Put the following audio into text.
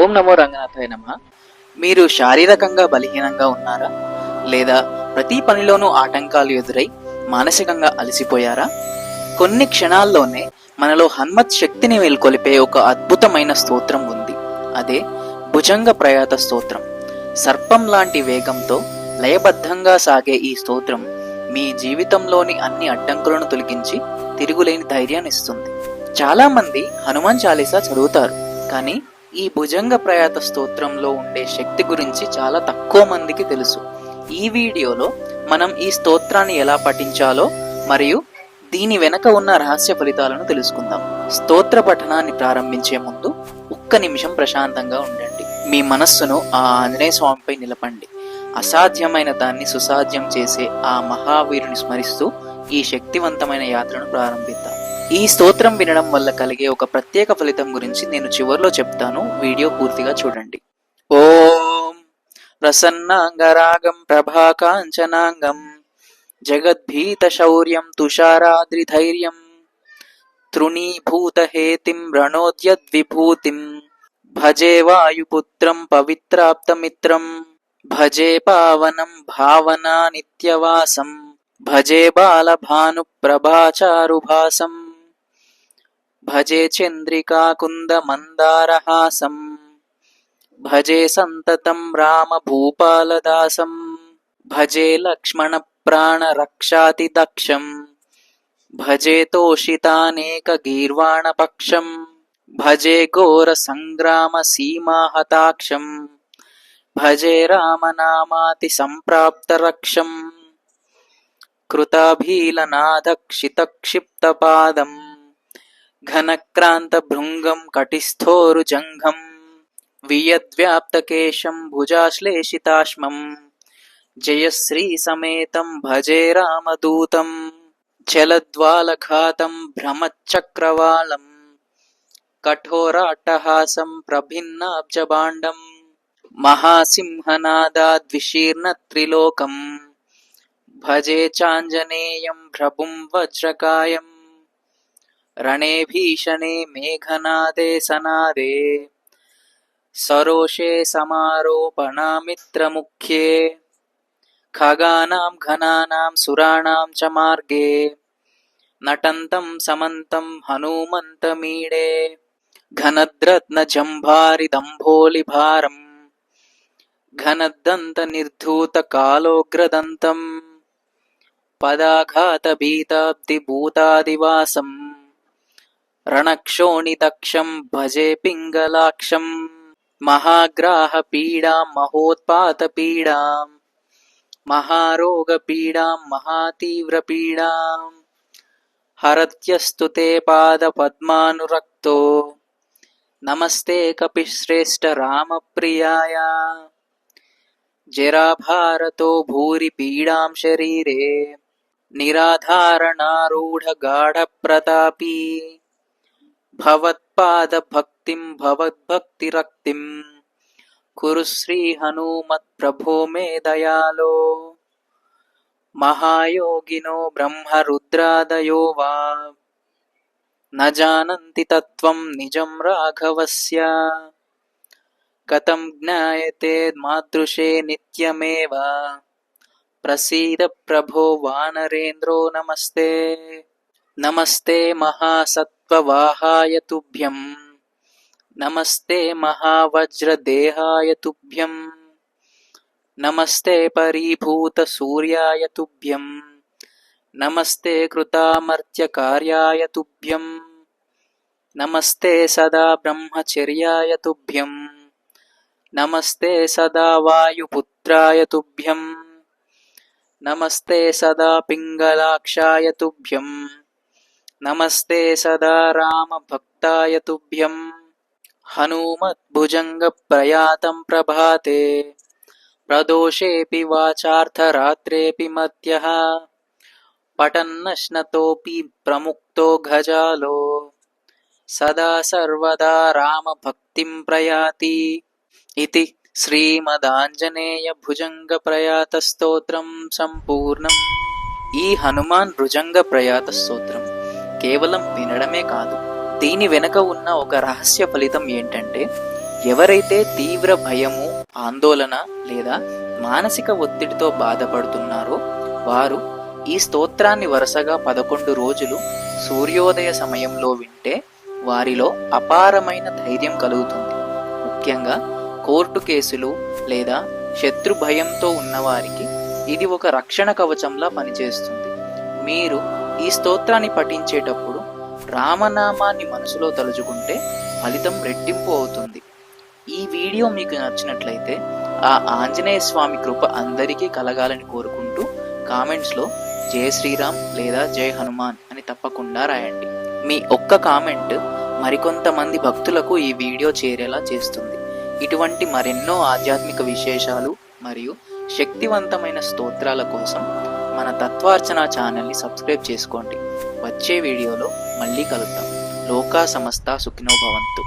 ఓం నమో రంగనాథాయ నమః. మీరు శారీరకంగా బలహీనంగా ఉన్నారా? లేదా ప్రతి పనిలోనూ ఆటంకాలు ఎదురై మానసికంగా అలసిపోయారా? కొన్ని క్షణాల్లోనే మనలో హనుమత్ శక్తిని మేల్కొలిపే ఒక అద్భుతమైన స్తోత్రం ఉంది. అదే భుజంగ ప్రయాత స్తోత్రం. సర్పం లాంటి వేగంతో లయబద్ధంగా సాగే ఈ స్తోత్రం మీ జీవితంలోని అన్ని అడ్డంకులను తొలగించి తిరుగులేని ధైర్యాన్ని ఇస్తుంది. చాలా మంది హనుమాన్ చాలీసా చదువుతారు, కానీ ఈ భుజంగ ప్రయాత స్తోత్రంలో ఉండే శక్తి గురించి చాలా తక్కువ మందికి తెలుసు. ఈ వీడియోలో మనం ఈ స్తోత్రాన్ని ఎలా పఠించాలో మరియు దీని వెనక ఉన్న రహస్య ఫలితాలను తెలుసుకుందాం. స్తోత్ర పఠనాన్ని ప్రారంభించే ముందు ఒక్క నిమిషం ప్రశాంతంగా ఉండండి. మీ మనస్సును ఆ ఆంజనేయ స్వామిపై నిలపండి. అసాధ్యమైన దాన్ని సుసాధ్యం చేసే ఆ మహావీరుని స్మరిస్తూ ఈ శక్తివంతమైన యాత్రను ప్రారంభిద్దాం. ఈ స్తోత్రం వినడం వల్ల కలిగే ఒక ప్రత్యేక ఫలితం గురించి నేను చివర్లో చెప్తాను. వీడియో పూర్తిగా చూడండి. ఓం ప్రసన్నాంగరాగం ప్రభాకాంచనాంగం జగద్భీత శౌర్యం తుషారాద్రిధైర్యం తృణీభూతహేతిం రణోద్యద్విభూతిం భజే వాయుపుత్రం పవిత్రాప్తమిత్రం భజే పావనం భావనా నిత్యవాసం భజే బాలభానుప్రభాచారుభాసం భజే చంద్రికాకుంద మందారహాసం భజే సంతతం రామ భూపాలదాసం భజే లక్ష్మణ ప్రాణ రక్షాతి దక్షం భజే తోషితానేక గీర్వాణపక్షం భజే ఘోర సంగ్రామ సీమాహతాక్షం భజే రామనామాతి సంప్రాప్త రక్షం కృతాభీలనాదక్షితక్షిప్తపాదం ఘనక్రాంత భృంగం కటిస్థోరుజంఘం వియద్వ్యాప్తకేశం భుజాశ్లేషితాశ్మం జయశ్రీ సమేతం భజే రామదూతం చలద్వాలఘాతం భ్రమచక్రవాళం కఠోరాట్టహాసం ప్రభిన్నాబ్జభాండం మహాసింహనాదాద్విశీర్ణ త్రిలోకం భజే చాంజనేయం భ్రభుం వజ్రకాయం రణే భీషణే మేఘనాదే సనాదే సరోషే సమారోపణామిత్రముఖ్యే ఖగానాం ఘనానాం సురాణాం చ మార్గే నటంతం సమంతం హనుమంతమీడే ఘనద్రత్న జంభారి దంభోలిభారం ఘనద్దంత నిర్ధూత కాలోగ్రదంతం పదాఘాత భీతాబ్ది భూతాదివాసం రణక్షోణిదక్షం భజే పింగళాక్షం మహాగ్రాహ పీడాం మహోత్పాత పీడాం మహారోగ పీడాం మహాతీవ్ర పీడాం హరత్యస్తు తే పాద పద్మానురక్తో నమస్తే కపిశ్రేష్ఠ రామప్రియాయ జరాభారతో భూరి పీడాం శరీరే నిరాధారణారూఢ గాఢ ప్రతాపీ భవత్పాద భక్తిం భవద్భక్తిరక్తిం కురు శ్రీ హనుమత్ ప్రభో మే దయాలో మహాయోగినో బ్రహ్మరుద్రాదయో వా న జానంతి తత్వం నిజం రాఘవస్య కథం జ్ఞాయతే మాదృశే నిత్యమేవ ప్రసీద ప్రభో వానరేంద్రో నమస్తే నమస్తే మహాసత్వవాహాయ తుభ్యం నమస్తే మహావజ్రదేహాయ తుభ్యం నమస్తే పరీభూత సూర్యాయ తుభ్యం నమస్తే కృతామర్త్యకార్యాయ తుభ్యం నమస్తే సదా బ్రహ్మచర్యాయ తుభ్యం నమస్తే సదా వాయుపుత్రాయ తుభ్యం నమస్తే సదా పింగళాక్షాయ తుభ్యం నమస్తే సదా రామభక్తాయ తుభ్యం హనుమద్భుజంగ ప్రయాతం ప్రభాతే ప్రదోషేపి వాచార్థరాత్రేపి మధ్యః పఠన్నశ్నతోపి ప్రముక్తో గజాలో సదా సర్వదా రామభక్తిం ప్రయాతి ఇతి శ్రీమదాంజనేయ భుజంగ ప్రయాత స్తోత్రం సంపూర్ణం. ఈ హనుమాన్ భుజంగ ప్రయాత స్తోత్రం కేవలం వినడమే కాదు, దీని వెనుక ఉన్న ఒక రహస్య ఫలితం ఏంటంటే ఎవరైతే తీవ్ర భయము, ఆందోళన లేదా మానసిక ఒత్తిడితో బాధపడుతున్నారో వారు ఈ స్తోత్రాన్ని వరుసగా 11 రోజులు సూర్యోదయ సమయంలో వింటే వారిలో అపారమైన ధైర్యం కలుగుతుంది. ముఖ్యంగా కోర్టు కేసులు లేదా శత్రు భయంతో ఉన్నవారికి ఇది ఒక రక్షణ కవచంలా పనిచేస్తుంది. మీరు ఈ స్తోత్రాన్ని పఠించేటప్పుడు రామనామాన్ని మనసులో తలుచుకుంటే ఫలితం రెట్టింపు అవుతుంది. ఈ వీడియో మీకు నచ్చినట్లయితే ఆ ఆంజనేయ స్వామి కృప అందరికీ కలగాలని కోరుకుంటూ కామెంట్స్లో జై శ్రీరామ్ లేదా జై హనుమాన్ అని తప్పకుండా రాయండి. మీ ఒక్క కామెంట్ మరికొంతమంది భక్తులకు ఈ వీడియో చేరేలా చేస్తుంది. ఇటువంటి మరెన్నో ఆధ్యాత్మిక విశేషాలు మరియు శక్తివంతమైన స్తోత్రాల కోసం మన తత్వార్చన ఛానల్ని సబ్స్క్రైబ్ చేసుకోండి. వచ్చే వీడియోలో మళ్ళీ కలుద్దాం. లోకా సమస్త సుఖినో భవంతు.